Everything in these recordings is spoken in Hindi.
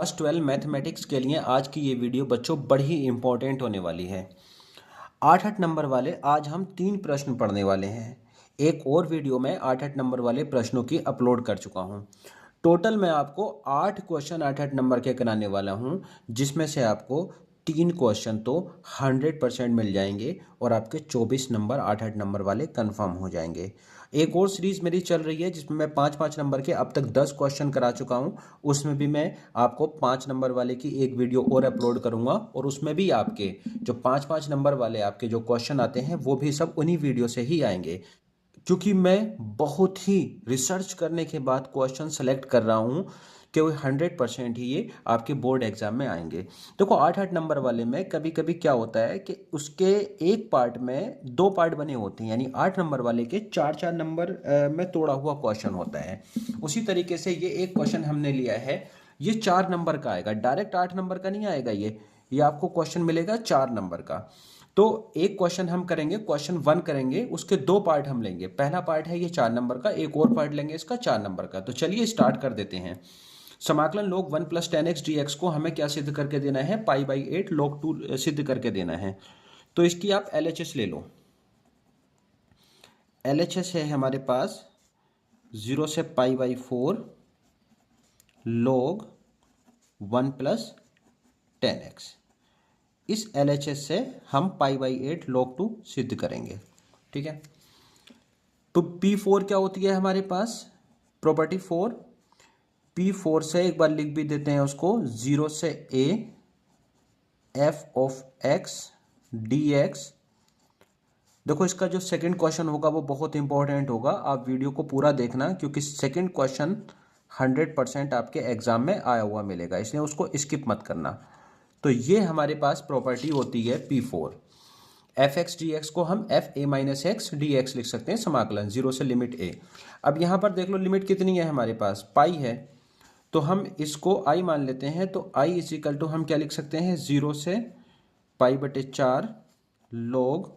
क्लास 12 मैथमेटिक्स के लिए आज की ये वीडियो बच्चों बड़ी ही इम्पोर्टेंट होने वाली है। 8-8 नंबर वाले आज हम 3 प्रश्न पढ़ने वाले हैं। एक और वीडियो में 8-8 नंबर वाले प्रश्नों की अपलोड कर चुका हूँ। टोटल मैं आपको 8 क्वेश्चन 8-8 नंबर के कराने वाला हूँ, जिसमें से आपको 3 क्वेश्चन तो 100% मिल जाएंगे और आपके 24 नंबर 8-8 नंबर वाले कंफर्म हो जाएंगे। एक और सीरीज़ मेरी चल रही है जिसमें मैं 5-5 नंबर के अब तक 10 क्वेश्चन करा चुका हूँ। उसमें भी मैं आपको 5 नंबर वाले की एक वीडियो और अपलोड करूँगा और उसमें भी आपके जो 5-5 नंबर वाले आपके जो क्वेश्चन आते हैं वो भी सब उन्हीं वीडियो से ही आएंगे, क्योंकि मैं बहुत ही रिसर्च करने के बाद क्वेश्चन सेलेक्ट कर रहा हूँ कि वो 100% ही ये आपके बोर्ड एग्जाम में आएंगे। देखो 8-8 नंबर वाले में कभी कभी क्या होता है कि उसके एक पार्ट में 2 पार्ट बने होते हैं, यानी 8 नंबर वाले के 4-4 नंबर में तोड़ा हुआ क्वेश्चन होता है। उसी तरीके से ये एक क्वेश्चन हमने लिया है, ये 4 नंबर का आएगा, डायरेक्ट 8 नंबर का नहीं आएगा। ये आपको क्वेश्चन मिलेगा 4 नंबर का। तो एक क्वेश्चन हम करेंगे, क्वेश्चन 1 करेंगे, उसके 2 पार्ट हम लेंगे। पहला पार्ट है ये 4 नंबर का, एक और पार्ट लेंगे इसका 4 नंबर का। तो चलिए स्टार्ट कर देते हैं। समाकलन log 1 + 10x dx को हमें क्या सिद्ध करके देना है? π/8 log 2 सिद्ध करके देना है। तो इसकी आप LHS ले लो। LHS है हमारे पास 0 से π/4 log 1 + 10x। इस LHS से हम π/8 log 2 सिद्ध करेंगे। ठीक है, तो P4 क्या होती है हमारे पास? प्रॉपर्टी 4। P4 से एक बार लिख भी देते हैं उसको, 0 से a f(x) dx। देखो इसका जो सेकंड क्वेश्चन होगा वो बहुत इंपॉर्टेंट होगा, आप वीडियो को पूरा देखना, क्योंकि सेकंड क्वेश्चन 100% आपके एग्जाम में आया हुआ मिलेगा, इसलिए उसको स्किप मत करना। तो ये हमारे पास प्रॉपर्टी होती है P4। F x d x को हम F A minus x d x लिख सकते हैं, समाकलन 0 से लिमिट ए। अब यहाँ पर देख लो लिमिट कितनी है हमारे पास? पाई है, तो हम इसको आई मान लेते हैं। तो आई इज इक्वल टू हम क्या लिख सकते हैं? 0 से π/4 log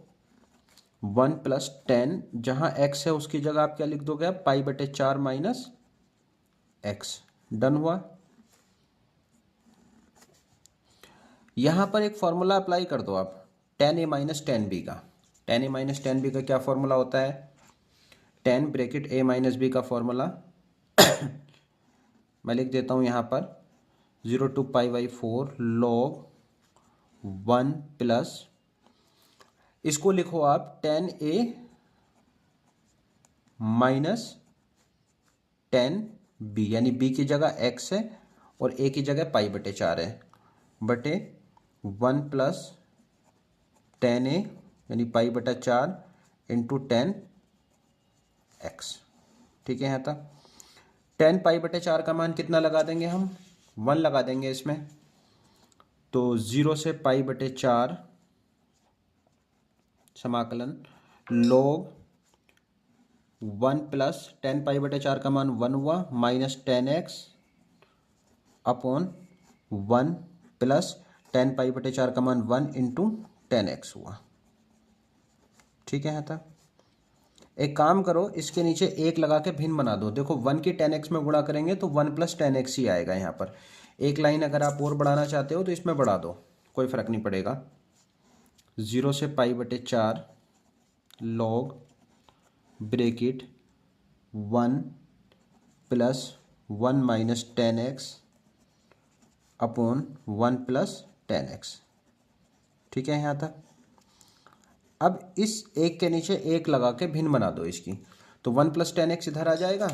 1 + 10, जहाँ x है उसकी जगह आप क्या लिख दोगे? आप π/4 माइनस एक्स। डन हुआ। यहाँ पर एक फॉर्मूला अप्लाई कर दो आप, tan a - tan b का। tan a - tan b का क्या फॉर्मूला होता है? tan ब्रैकेट a - b का फॉर्मूला मैं लिख देता हूँ यहाँ पर, 0 to π/4 log 1 + इसको लिखो आप tan a - tan b, यानी b की जगह x है और a की जगह π/4 है, बटे 1 + tan a यानी π/4 इंटू tan x। ठीक है, यहाँ तक। tan π/4 का मान कितना लगा देंगे हम? 1 लगा देंगे इसमें। तो 0 से π/4 समाकलन log 1 + tan π/4 का मान 1 हुआ, minus tan x upon 1 + tan π/4 का मान 1 इंटू tan x हुआ। ठीक है, यहाँ तक। एक काम करो, इसके नीचे 1 लगा के भिन्न बना दो। देखो 1 की tan x में गुणा करेंगे तो 1 + tan x ही आएगा। यहाँ पर एक लाइन अगर आप और बढ़ाना चाहते हो तो इसमें बढ़ा दो, कोई फर्क नहीं पड़ेगा। 0 से π/4 log bracket 1 + 1 minus tan x upon 1 + tan x। ठीक है, यहाँ तक। अब इस एक के नीचे 1 लगा के भिन्न बना दो इसकी, तो 1 + tan x इधर आ जाएगा।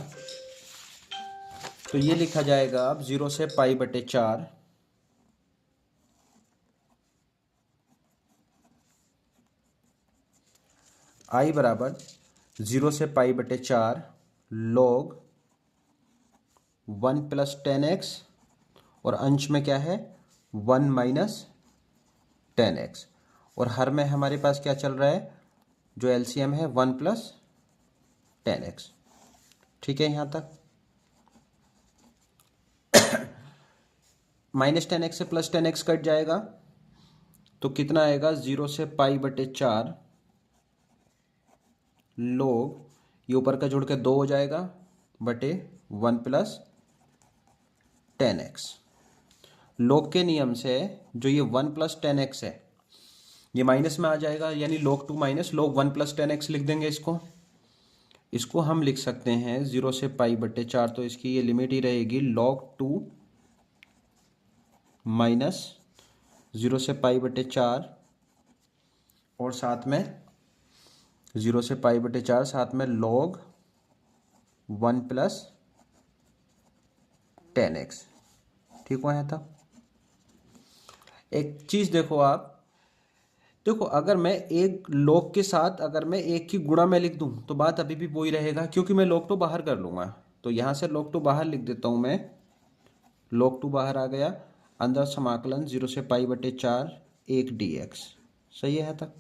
तो ये लिखा जाएगा अब 0 से π/4 i बराबर 0 से π/4 log 1 + tan x, और अंश में क्या है? 1 माइनस tan x, और हर में हमारे पास क्या चल रहा है? जो एलसीएम है 1 + tan x। ठीक है, यहाँ तक। माइनस tan x से प्लस tan x कट जाएगा, तो कितना आएगा? 0 से π/4 log, ये ऊपर का जुड़ के 2 हो जाएगा, बटे 1 + tan x। log के नियम से जो ये 1 प्लस 10x है ये माइनस में आ जाएगा, यानी log 2 minus log 1 plus 10x लिख देंगे। इसको हम लिख सकते हैं 0 से पाई बटे 4, तो इसकी ये लिमिट ही रहेगी log 2 माइनस 0 से पाई बटे 4 और साथ में 0 से पाई बटे 4 साथ में log 1 प्लस 10x। ठीक हुआ है था। एक चीज़ देखो, आप देखो अगर मैं एक log के साथ अगर मैं एक की गुणा में लिख दूं तो बात अभी भी वही रहेगा, क्योंकि मैं log 2 बाहर कर लूँगा। तो यहाँ से log 2 बाहर लिख देता हूँ मैं, log 2 बाहर आ गया, अंदर समाकलन 0 से पाई बटे 4 1 dx। सही है तक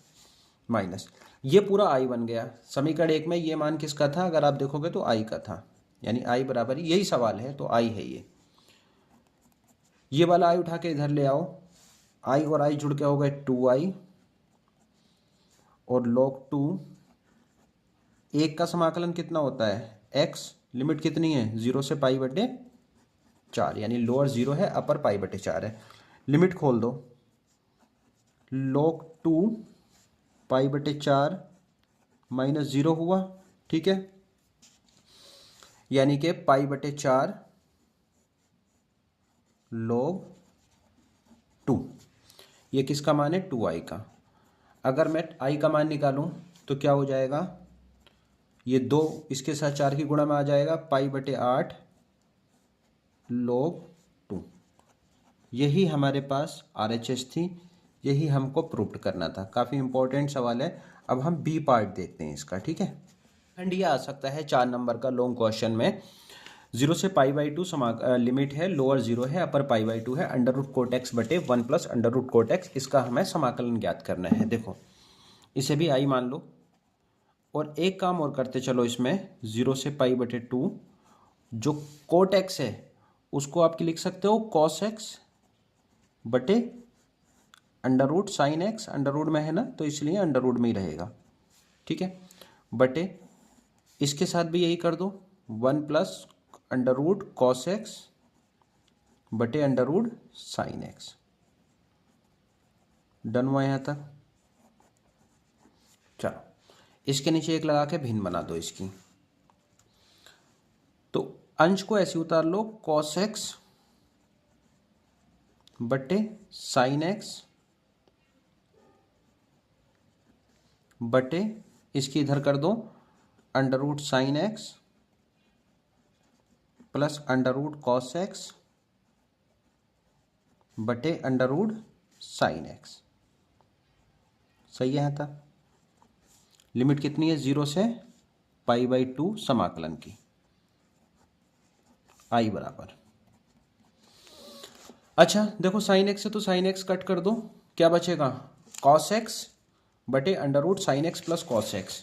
माइनस ये पूरा i बन गया। समीकरण 1 में ये मान किसका था, अगर आप देखोगे तो i का था, यानी i बराबर यही सवाल है तो i है ये वाला i उठा के इधर ले आओ, i और i जुड़ के हो गए 2i और log 2 1 का समाकलन कितना होता है x, लिमिट कितनी है 0 से पाई बटे 4, यानी लोअर 0 है अपर पाई बटे 4 है। लिमिट खोल दो, log 2 पाई बटे 4 माइनस 0 हुआ, ठीक है, यानी कि पाई बटे 4 log 2, ये किसका मान है 2i का। अगर मैं i का मान निकालूं तो क्या हो जाएगा, ये 2 इसके साथ 4 की गुणा में आ जाएगा, पाई बटे 8 log 2। यही हमारे पास RHS थी, यही हमको प्रूव करना था। काफ़ी इंपॉर्टेंट सवाल है। अब हम बी पार्ट देखते हैं इसका, ठीक है। एंड ये आ सकता है 4 नंबर का लॉन्ग क्वेश्चन में, 0 से पाई बाई 2 लिमिट है, लोअर 0 है अपर पाई बाई 2 है, अंडर रूट कोट एक्स बटे 1 plus under root cot x, इसका हमें समाकलन ज्ञात करना है। देखो इसे भी आई मान लो और एक काम और करते चलो, इसमें 0 से पाई बटे 2 जो कोट एक्स है उसको आपकी लिख सकते हो कॉस एक्स बटे under root sine x, under root में है ना तो इसलिए अंडर रूट में ही रहेगा, ठीक है, बटे इसके साथ भी यही कर दो 1 plus under root cos x बटे under root sine x. Done हुआ यहाँ तक। चलो इसके नीचे एक लगा के भिन्न बना दो इसकी, तो अंश को ऐसे उतार लो कॉस एक्स बटे साइन एक्स बटे इसकी इधर कर दो under root sine x plus under root cos x बटे अंडर रूट साइन एक्स। सही है था। लिमिट कितनी है 0 से पाई बाई 2 समाकलन की, आई बराबर। अच्छा देखो साइन एक्स है तो साइन एक्स कट कर दो, क्या बचेगा कॉस एक्स बटे under root sine x plus cos x.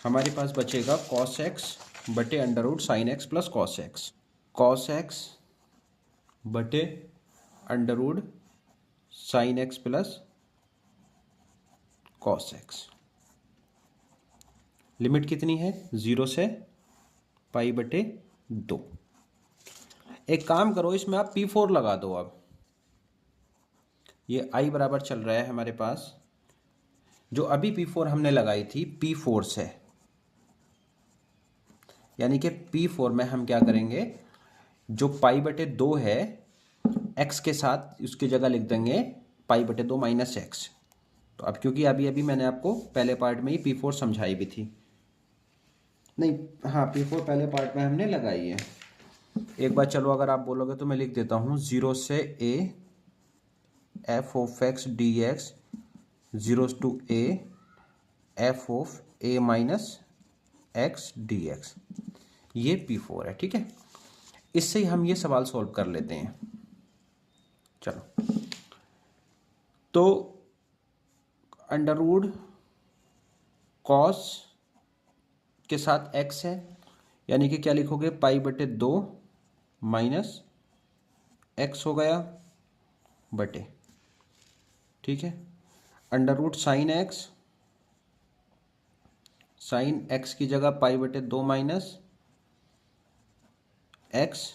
हमारे पास बचेगा कॉस एक्स बटे under root sine x plus cos x, cos x बटे under root sine x plus cos x. Limit कितनी है 0 से पाई बटे 2। एक काम करो इसमें आप P4 लगा दो। अब ये I बराबर चल रहा है हमारे पास, जो अभी P4 हमने लगाई थी P4 से, यानी कि P4 में हम क्या करेंगे, जो पाई बटे 2 है x के साथ उसकी जगह लिख देंगे पाई बटे 2 माइनस एक्स। तो अब क्योंकि अभी अभी मैंने आपको पहले पार्ट में ही P4 समझाई भी थी, नहीं हाँ P4 पहले पार्ट में हमने लगाई है। एक बार चलो अगर आप बोलोगे तो मैं लिख देता हूँ 0 से a f of x dx 0 to a f of a minus x dx, ये P4 है, ठीक है। इससे ही हम ये सवाल सॉल्व कर लेते हैं। चलो तो अंडर रूट कॉस के साथ x है, यानी कि क्या लिखोगे पाई बटे 2 माइनस एक्स हो गया बटे, ठीक है, under root sine x, sine x की जगह पाई बटे 2 minus x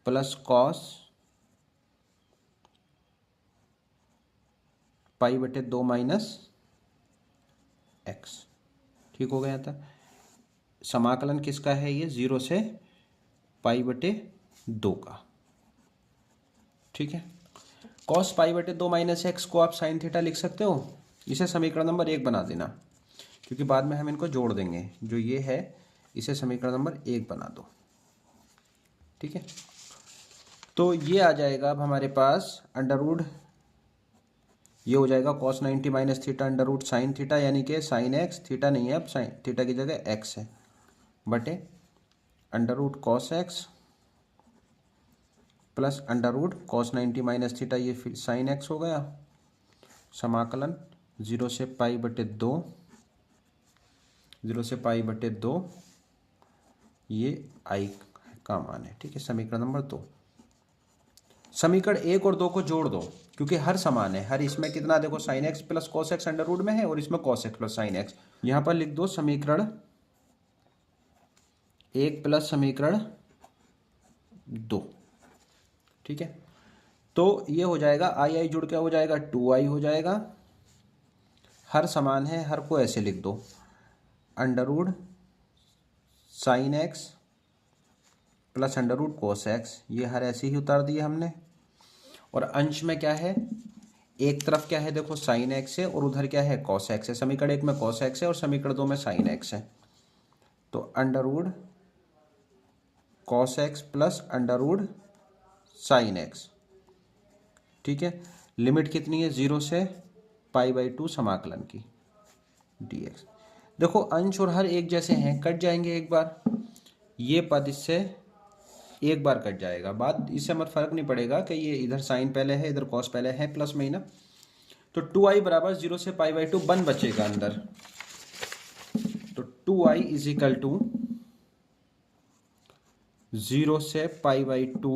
plus cos pi बटे 2 माइनस एक्स। ठीक हो गया था। समाकलन किसका है ये? 0 से पाई बटे 2 का। ठीक है। कॉस पाई बटे 2 माइनस एक्स को आप साइन थीटा लिख सकते हो। इसे समीकरण नंबर 1 बना देना, क्योंकि बाद में हम इनको जोड़ देंगे। जो ये है इसे समीकरण नंबर 1 बना दो। ठीक है। तो ये आ जाएगा अब हमारे पास अंडर रूट, ये हो जाएगा cos 90 minus theta under root sine theta, यानी कि साइन एक्स, थीटा नहीं है अब, साइन थीटा की जगह एक्स है, बटे under root cos x plus under root cos 90 minus theta, ये फिर साइन एक्स हो गया। समाकलन 0 से पाई बटे 2, 0 से पाई बटे 2, ये आई का मान है। ठीक है। समीकरण नंबर 2। समीकरण 1 और 2 को जोड़ दो, क्योंकि हर समान है। हर इसमें कितना देखो, sine x plus cos x under root में है, और इसमें cos x plus sine x. यहां पर लिख दो समीकरण 1 प्लस समीकरण 2। ठीक है। तो ये हो जाएगा आई आई जुड़ के हो जाएगा 2i हो जाएगा। हर समान है, हर को ऐसे लिख दो, under root sine x plus under root cos x, ये हर ऐसे ही उतार दिए हमने। और अंश में क्या है, एक तरफ क्या है देखो साइन एक्स है, और उधर क्या है कॉस एक्स है। समीकरण 1 में कॉस एक्स है और समीकरण 2 में साइन एक्स है। तो under root cos x plus under root sine x. ठीक है। लिमिट कितनी है? 0 से पाई बाई 2 समाकलन की dx। देखो अंश और हर एक जैसे हैं, कट जाएंगे एक बार। ये पद इससे एक बार कट जाएगा, बाद इससे हमें फर्क नहीं पड़ेगा कि ये इधर साइन पहले है इधर कॉस पहले है, प्लस में ही ना। तो 2i बराबर 0 से पाई बाई 2 1 बचेगा अंदर। तो 2i इज इक्वल टू 0 से पाई बाई 2,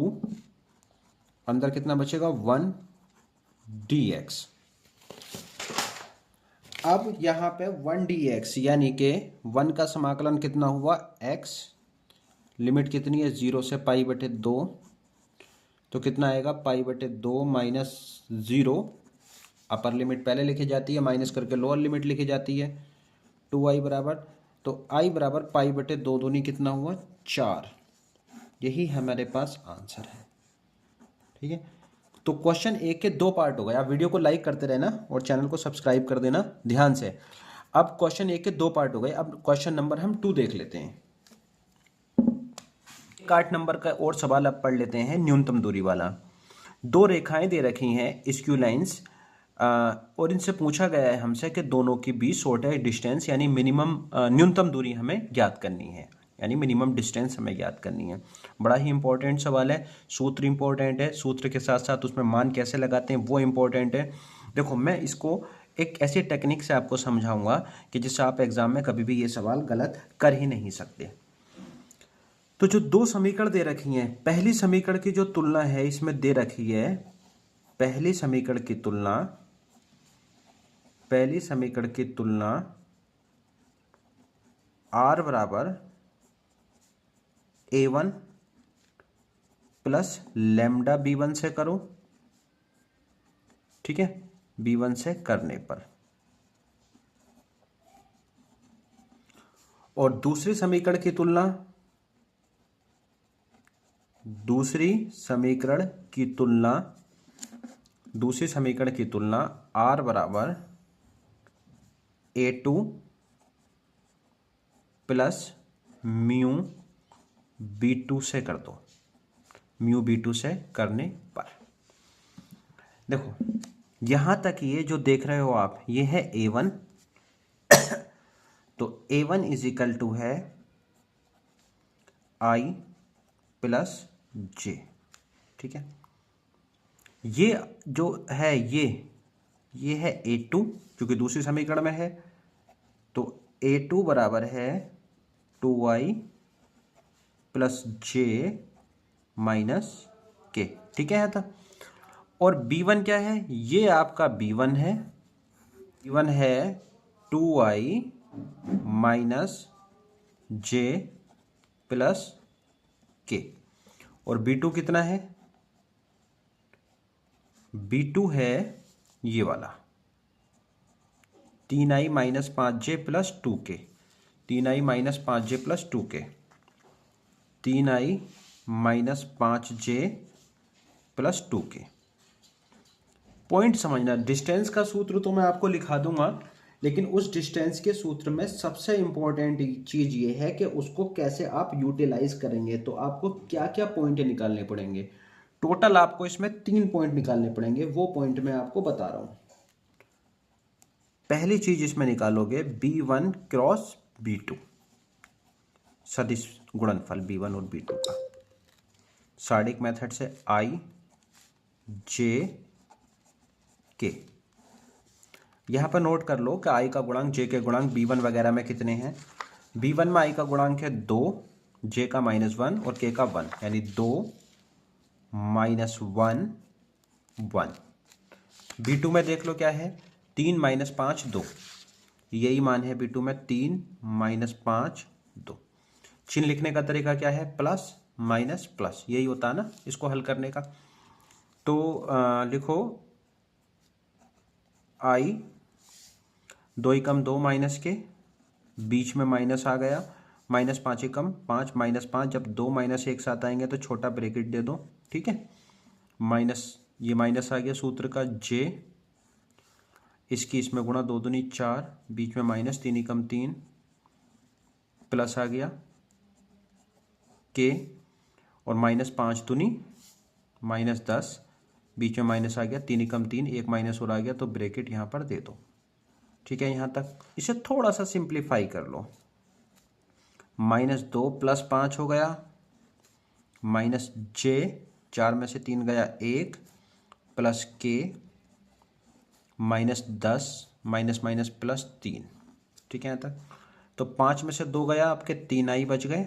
अंदर कितना बचेगा 1 dx। अब यहाँ पे 1 dx, यानी कि 1 का समाकलन कितना हुआ x, लिमिट कितनी है 0 से पाई बटे 2, तो कितना आएगा पाई बटे 2 माइनस 0। अपर लिमिट पहले लिखी जाती है, माइनस करके लोअर लिमिट लिखी जाती है। 2i बराबर, तो i बराबर पाई बटे 2 दूनी कितना हुआ 4। यही हमारे पास आंसर है। ठीक है। तो क्वेश्चन 1 के 2 पार्ट हो गए। आप वीडियो को लाइक करते रहना और चैनल को सब्सक्राइब कर देना ध्यान से। अब क्वेश्चन 1 के 2 पार्ट हो गए। अब क्वेश्चन नंबर हम 2 देख लेते हैं। 8 नंबर का और सवाल अब पढ़ लेते हैं, न्यूनतम दूरी वाला। 2 रेखाएं दे रखी हैं स्क्यू लाइंस, और इनसे पूछा गया है हमसे कि दोनों के बीच शॉर्टेस्ट डिस्टेंस यानी मिनिमम न्यूनतम दूरी हमें ज्ञात करनी है, यानी मिनिमम डिस्टेंस हमें ज्ञात करनी है। बड़ा ही इंपॉर्टेंट सवाल है। सूत्र इंपॉर्टेंट है, सूत्र के साथ साथ उसमें मान कैसे लगाते हैं वो इंपॉर्टेंट है। देखो मैं इसको एक ऐसी टेक्निक से आपको समझाऊंगा कि जिससे आप एग्जाम में कभी भी ये सवाल गलत कर ही नहीं सकते। तो जो 2 समीकरण दे रखी हैं, पहली समीकरण की जो तुलना है इसमें दे रखी है, पहली समीकरण की तुलना r बराबर a1 प्लस लैम्डा b1 से करो। ठीक है। b1 से करने पर, और दूसरी समीकरण की तुलना r बराबर a2 प्लस म्यू b2 से कर दो। म्यू b2 से करने पर देखो यहां तक ये जो देख रहे हो आप, ये है a1। तो a1 इज इक्वल टू है i प्लस j। ठीक है। ये जो है ये है a2 जो कि दूसरी समीकरण में है। तो a2 बराबर है 2i plus j minus k। ठीक है। था। और b1 क्या है? ये आपका b1 है। b1 है 2i minus j plus k। और b2 कितना है? b2 है ये वाला 3i minus 5j plus 2k, 3i minus 5j plus 2k, 3i minus 5j plus 2k। Point समझना, डिस्टेंस का सूत्र तो मैं आपको लिखा दूंगा, लेकिन उस डिस्टेंस के सूत्र में सबसे इंपॉर्टेंट चीज ये है कि उसको कैसे आप यूटिलाइज करेंगे। तो आपको क्या क्या पॉइंट निकालने पड़ेंगे, टोटल आपको इसमें 3 पॉइंट निकालने पड़ेंगे, वो पॉइंट मैं आपको बता रहा हूं। पहली चीज इसमें निकालोगे b1 क्रॉस b2, सदिश गुणनफल b1 और b2 का सार्डिक मेथड से i j k। यहां पर नोट कर लो कि i का गुणांक j के गुणांक b1 वगैरह में कितने हैं। b1 में i का गुणांक है 2, j का -1 और k का 1, यानी 2 माइनस 1 1। b2 में देख लो क्या है, 3 माइनस 5 2, यही मान है b2 में, 3 माइनस 5 2। चिन्ह लिखने का तरीका क्या है, प्लस माइनस प्लस, यही होता है ना इसको हल करने का। तो लिखो i 2 एकम 2 माइनस के, बीच में माइनस आ गया, -5 एकम 5 माइनस 5, जब 2 माइनस एक साथ आएंगे तो छोटा ब्रैकेट दे दो, ठीक है। माइनस, ये माइनस आ गया सूत्र का j, इसकी इसमें गुणा, 2 दूनी 4, बीच में माइनस, 3 एकम 3, प्लस आ गया k, और -5 दूनी -10, बीच में माइनस आ गया, 3 एकम 3, एक माइनस और आ गया, तो ब्रैकेट यहाँ पर दे दो, ठीक है। यहाँ तक इसे थोड़ा सा सिंप्लीफाई कर लो, -2 प्लस 5 हो गया, माइनस j, 4 में से 3 गया 1, plus k, -10 minus minus plus 3, ठीक है यहाँ तक। तो 5 में से 2 गया, आपके 3i बच गए,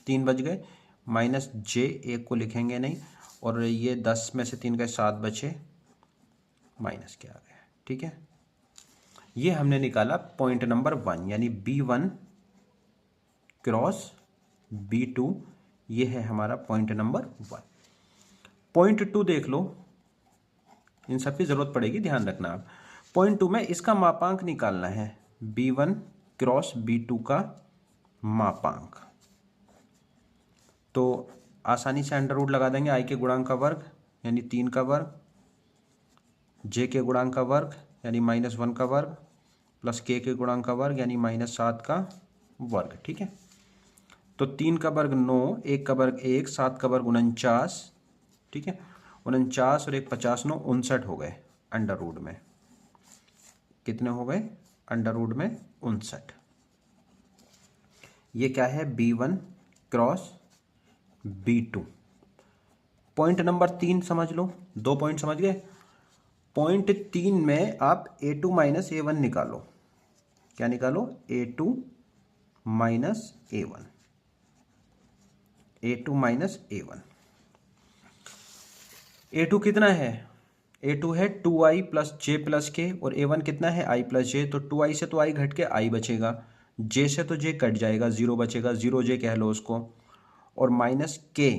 3 बच गए, माइनस j, एक को लिखेंगे नहीं, और ये 10 में से 3 गए, 7 बचे, माइनस के आ गए, ठीक है। ये हमने निकाला पॉइंट नंबर 1, यानी b1 क्रॉस b2, ये है हमारा पॉइंट नंबर 1। पॉइंट 2 देख लो, इन सब की जरूरत पड़ेगी, ध्यान रखना आप। पॉइंट 2 में इसका मापांक निकालना है, b1 क्रॉस b2 का मापांक। तो आसानी से अंडर रूट लगा देंगे, i के गुणांक का वर्ग यानी 3 का वर्ग, j के गुणांक का वर्ग यानी -1 का वर्ग, प्लस k के गुणांक का वर्ग यानी -7 का वर्ग, ठीक है। तो 3 का वर्ग 9, 1 का वर्ग 1, 7 का वर्ग 49, ठीक है। 49 और 1 50, 9 59 हो गए अंडर रूट में, कितने हो गए अंडर रूट में 59। ये क्या है, b1 cross b2। Point number 3 समझ लो, 2 पॉइंट समझ गए। पॉइंट 3 में आप a2 माइनस a1 निकालो, क्या निकालो, a2 minus a1, a2 minus a1। a2 कितना है, a2 है 2i plus j plus k, और a1 कितना है, i प्लस j। तो 2i से तो i घट के i बचेगा, j से तो j कट जाएगा, 0 बचेगा, 0j कह लो उसको, और माइनस k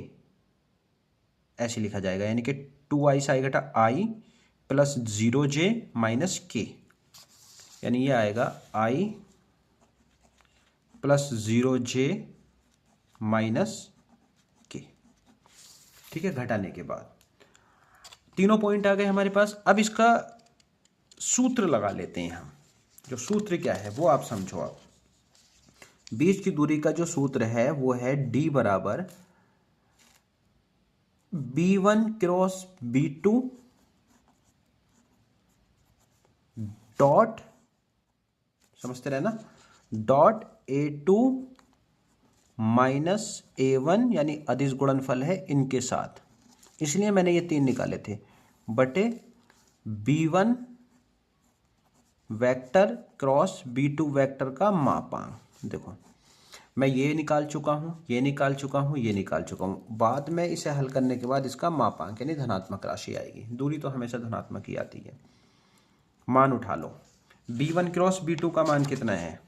ऐसे लिखा जाएगा, यानी कि 2i से i घटा i plus 0j minus k, यानी ये आएगा i plus 0j minus k, ठीक है। घटाने के बाद तीनों पॉइंट आ गए हमारे पास। अब इसका सूत्र लगा लेते हैं हम, जो सूत्र क्या है वो आप समझो। आप बीच की दूरी का जो सूत्र है वो है d बराबर b1 क्रॉस b2 डॉट, समझते रहे ना, डॉट a2 माइनस a1, यानी अदिश गुणनफल है इनके साथ, इसलिए मैंने ये 3 निकाले थे, बटे b1 vector cross b2 vector का मापांक। देखो मैं ये निकाल चुका हूँ, ये निकाल चुका हूँ, ये निकाल चुका हूँ, बाद में इसे हल करने के बाद इसका मापांक यानी धनात्मक राशि आएगी। दूरी तो हमेशा धनात्मक ही आती है। मान उठा लो, b1 क्रॉस b2 का मान कितना है,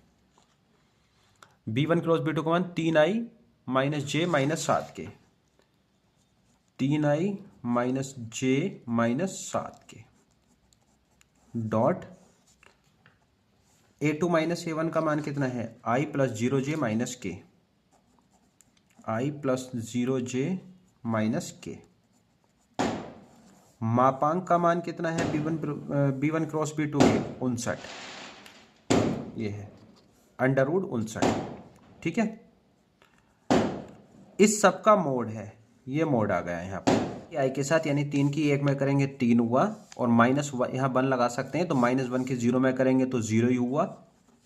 b1 क्रॉस b2 का मान 3i minus j minus 7k, 3i minus j minus 7k dot A2 minus A1 का मान कितना है, I प्लस 0J माइनस के, I प्लस 0J माइनस के। मापांक का मान कितना है, B1 क्रॉस B2 के 59, ये है अंडर रूट 59। ठीक है, इस सब का मोड है, ये मोड आ गया है यहाँ पर आई के साथ, यानी 3 की 1 में करेंगे 3 हुआ, और माइनस यहाँ 1 लगा सकते हैं, तो -1 की 0 में करेंगे तो 0 ही हुआ।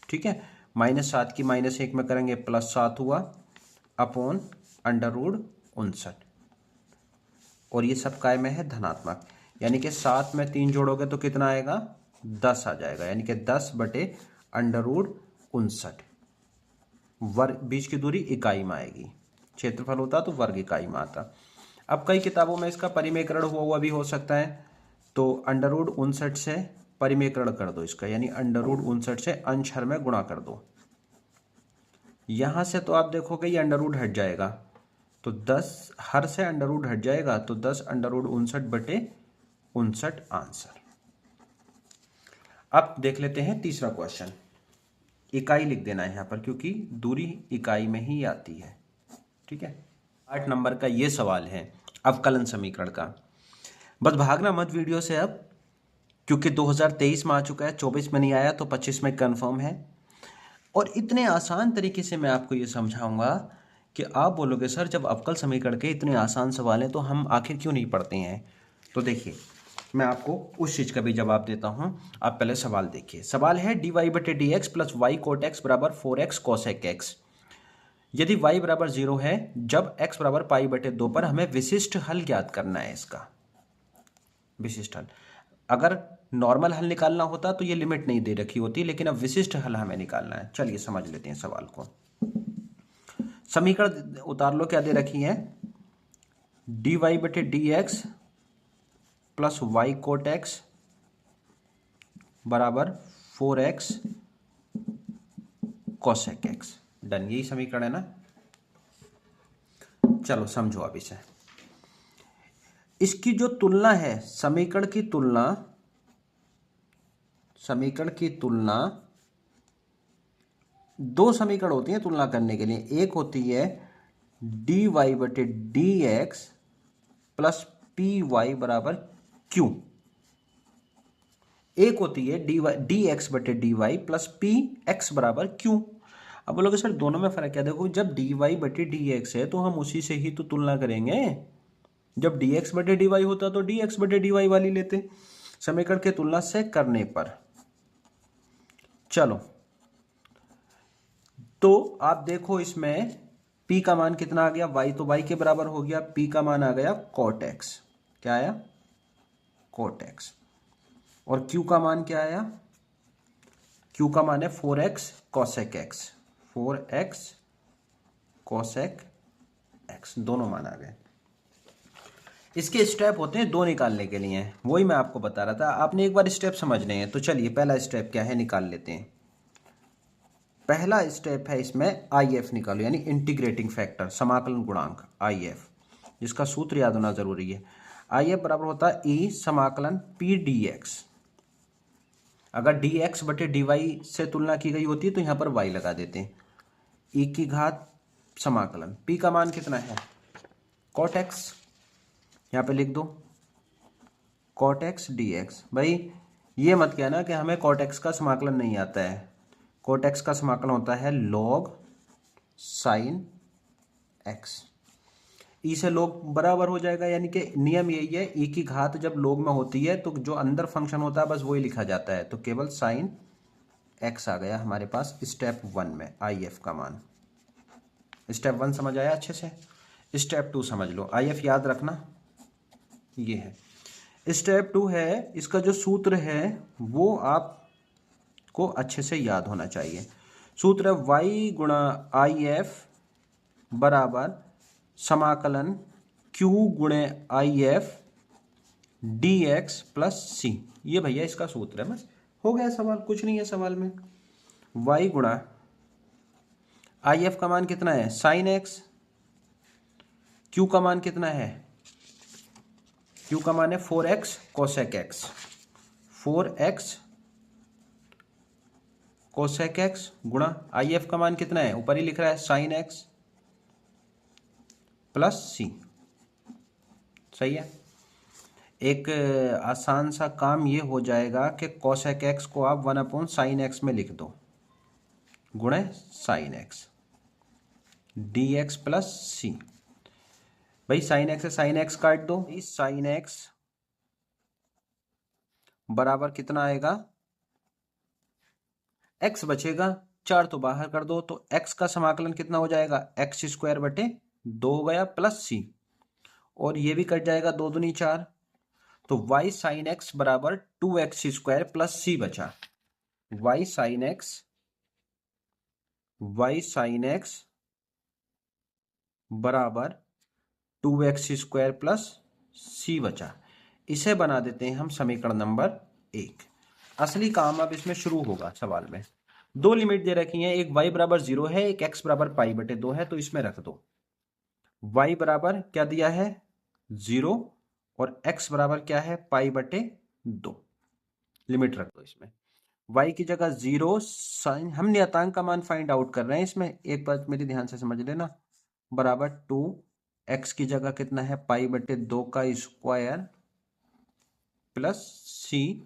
ठीक है, -7 की -1 में करेंगे +7 हुआ, अपॉन अंडर रूट 59, और ये सब काय में है धनात्मक, यानी कि 7 में 3 जोड़ोगे तो कितना आएगा, 10 आ जाएगा, यानी कि 10 बटे अंडर रूट 59। वर्ग, बीच की दूरी इकाई में आएगी, क्षेत्रफल होता तो वर्ग इकाई में आता। अब कई किताबों में इसका परिमेकरण हुआ भी हो सकता है, तो अंडर रूट 59 से परिमेकरण कर दो इसका, यानी अंडर रूट 59 से अंश हर में गुणा कर दो। यहां से तो आप देखोगे ये अंडर रूट हट जाएगा, तो 10 हर से अंडर रूट हट जाएगा, तो 10 अंडर रूट 59 बटे 59 आंसर। अब देख लेते हैं तीसरा क्वेश्चन। इकाई लिख देना है यहां पर, क्योंकि दूरी इकाई में ही आती है। ठीक है, 8 नंबर का ये सवाल है अवकलन समीकरण का। बस भागना मत वीडियो से अब, क्योंकि 2023 में आ चुका है, 24 में नहीं आया तो 25 में कंफर्म है। और इतने आसान तरीके से मैं आपको ये समझाऊंगा कि आप बोलोगे सर जब अवकल समीकरण के इतने आसान सवाल हैं तो हम आखिर क्यों नहीं पढ़ते हैं। तो देखिए, मैं आपको उस चीज़ का भी जवाब देता हूं। आप पहले सवाल देखिए। सवाल है dy बटे d x plus y cot x बराबर 4x कोसेक एक्स। यदि y बराबर 0 है, जब x बराबर पाई बटे 2 पर हमें विशिष्ट हल ज्ञात करना है इसका। विशिष्ट हल, अगर नॉर्मल हल निकालना होता तो ये लिमिट नहीं दे रखी होती, लेकिन अब विशिष्ट हल हमें निकालना है। चलिए समझ लेते हैं सवाल को। समीकरण उतार लो, क्या दे रखी है, dy बटे d x plus y cot x बराबर 4x कोसेक एक्स। डन, यही समीकरण है ना। चलो समझो अब इसे। इसकी जो तुलना है, समीकरण की तुलना दो समीकरण होती है तुलना करने के लिए। एक होती है dy बटे d x plus p y बराबर क्यू, एक होती है डी एक्स बटे d y plus p x बराबर क्यू। अब बोलोगे सर दोनों में फर्क क्या, देखो जब डी वाई बटे डी एक्स है तो हम उसी से ही तो तुलना करेंगे। जब डी एक्स बटे डी वाई होता तो डी एक्स बटे डी वाई वाली लेते समीकरण के तुलना से करने पर। चलो, तो आप देखो इसमें p का मान कितना आ गया, y तो y के बराबर हो गया, p का मान आ गया cot x। क्या आया, cot x। और q का मान क्या आया, q का मान है 4x cosec x, 4x cosec x, दोनों मान आ गए। इसके स्टेप होते हैं दो निकालने के लिए, वही मैं आपको बता रहा था। आपने एक बार स्टेप समझने हैं, तो चलिए पहला स्टेप क्या है निकाल लेते हैं। पहला स्टेप है इसमें IF निकालो, यानी इंटीग्रेटिंग फैक्टर, समाकलन गुणांक IF, जिसका सूत्र याद होना जरूरी है। IF बराबर होता है E समाकलन P dx। अगर dx बटे dy से तुलना की गई होती है तो यहां पर y लगा देते हैं, e की घात समाकलन, p का मान कितना है cot x, यहां पे लिख दो cot x dx। भाई ये मत कहना कि हमें cot x का समाकलन नहीं आता है। cot x का समाकलन होता है log sin x। ई से log बराबर हो जाएगा, यानी कि नियम यही है, ई की घात जब log में होती है तो जो अंदर फंक्शन होता है बस वही लिखा जाता है, तो केवल sin x आ गया हमारे पास स्टेप 1 में IF का मान। स्टेप 1 समझ आया अच्छे से। स्टेप 2 समझ लो, IF याद रखना ये है। स्टेप 2 है, इसका जो सूत्र है वो आपको अच्छे से याद होना चाहिए। सूत्र है y गुणा IF बराबर समाकलन q गुणे IF dx प्लस c। ये भैया इसका सूत्र है, बस हो गया सवाल, कुछ नहीं है सवाल में। y गुणा IF का मान कितना है sin x, q का मान कितना है, q का मान है 4x cosec x, 4x cosec x गुणा आई एफ का मान कितना है, ऊपर ही लिख रहा है साइन एक्स प्लस सी। सही है। एक आसान सा काम ये हो जाएगा कि कोसेक एक्स को आप 1/sin एक्स में लिख दो, गुणे sine x d x plus c. भाई साइन एक्स से साइन एक्स काट दो, साइन एक्स बराबर कितना आएगा, एक्स बचेगा, 4 तो बाहर कर दो, तो एक्स का समाकलन कितना हो जाएगा, एक्स स्क्वायर बटे 2 हो गया प्लस सी, और ये भी कट जाएगा, 2 दूनी 4, तो वाई साइन एक्स बराबर 2x स्क्वायर प्लस सी बचा। वाई साइन एक्स बराबर 2x स्क्वायर प्लस सी बचा। इसे बना देते हैं हम समीकरण नंबर 1। असली काम अब इसमें शुरू होगा। सवाल में दो लिमिट दे रखी हैं, एक y बराबर 0 है, एक x बराबर पाई बटे 2 है, तो इसमें रख दो y बराबर क्या दिया है 0 और x बराबर क्या है पाई बटे 2। लिमिट रख दो इसमें, y की जगह 0 साइन, हम नियतांक का मान फाइंड आउट कर रहे हैं इसमें, एक बात मेरी ध्यान से समझ लेना, बराबर 2 x की जगह कितना है पाई बटे 2 का स्क्वायर प्लस सी,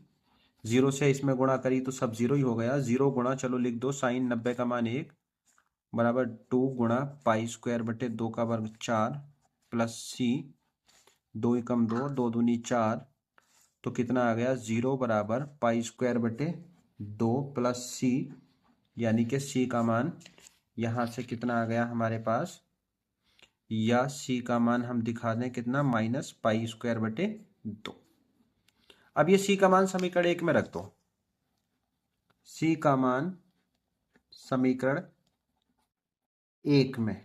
0 से इसमें गुणा करी तो सब 0 ही हो गया, 0 गुणा, चलो लिख दो साइन 90 का मान 1 बराबर 2 गुणा पाई स्क्वायर बटे 2 का वर्ग 4 प्लस सी, 2 एकम 2, 2 दूनी 4, तो कितना आ गया 0 बराबर पाई स्क्वायर बटे 2 प्लस सी, यानी कि सी का मान यहाँ से कितना आ गया हमारे पास, या सी का मान हम दिखा दें कितना, माइनस पाई स्क्वायर बटे 2। अब ये सी का मान समीकरण 1 में रख दो, सी का मान समीकरण 1 में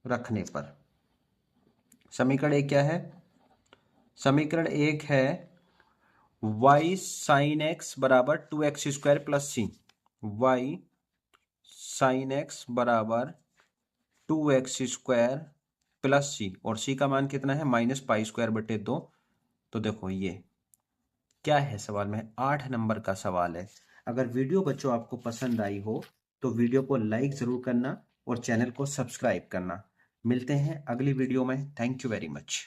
रखने पर समीकरण 1 क्या है, समीकरण 1 है y साइन एक्स बराबर 2x स्क्वायर प्लस सी, y साइन एक्स बराबर 2x स्क्वायर प्लस सी, और सी का मान कितना है माइनस पाई स्क्वायर बटे 2। तो देखो ये क्या है, सवाल में 8 नंबर का सवाल है। अगर वीडियो बच्चों आपको पसंद आई हो तो वीडियो को लाइक ज़रूर करना और चैनल को सब्सक्राइब करना। मिलते हैं अगली वीडियो में। Thank you very much.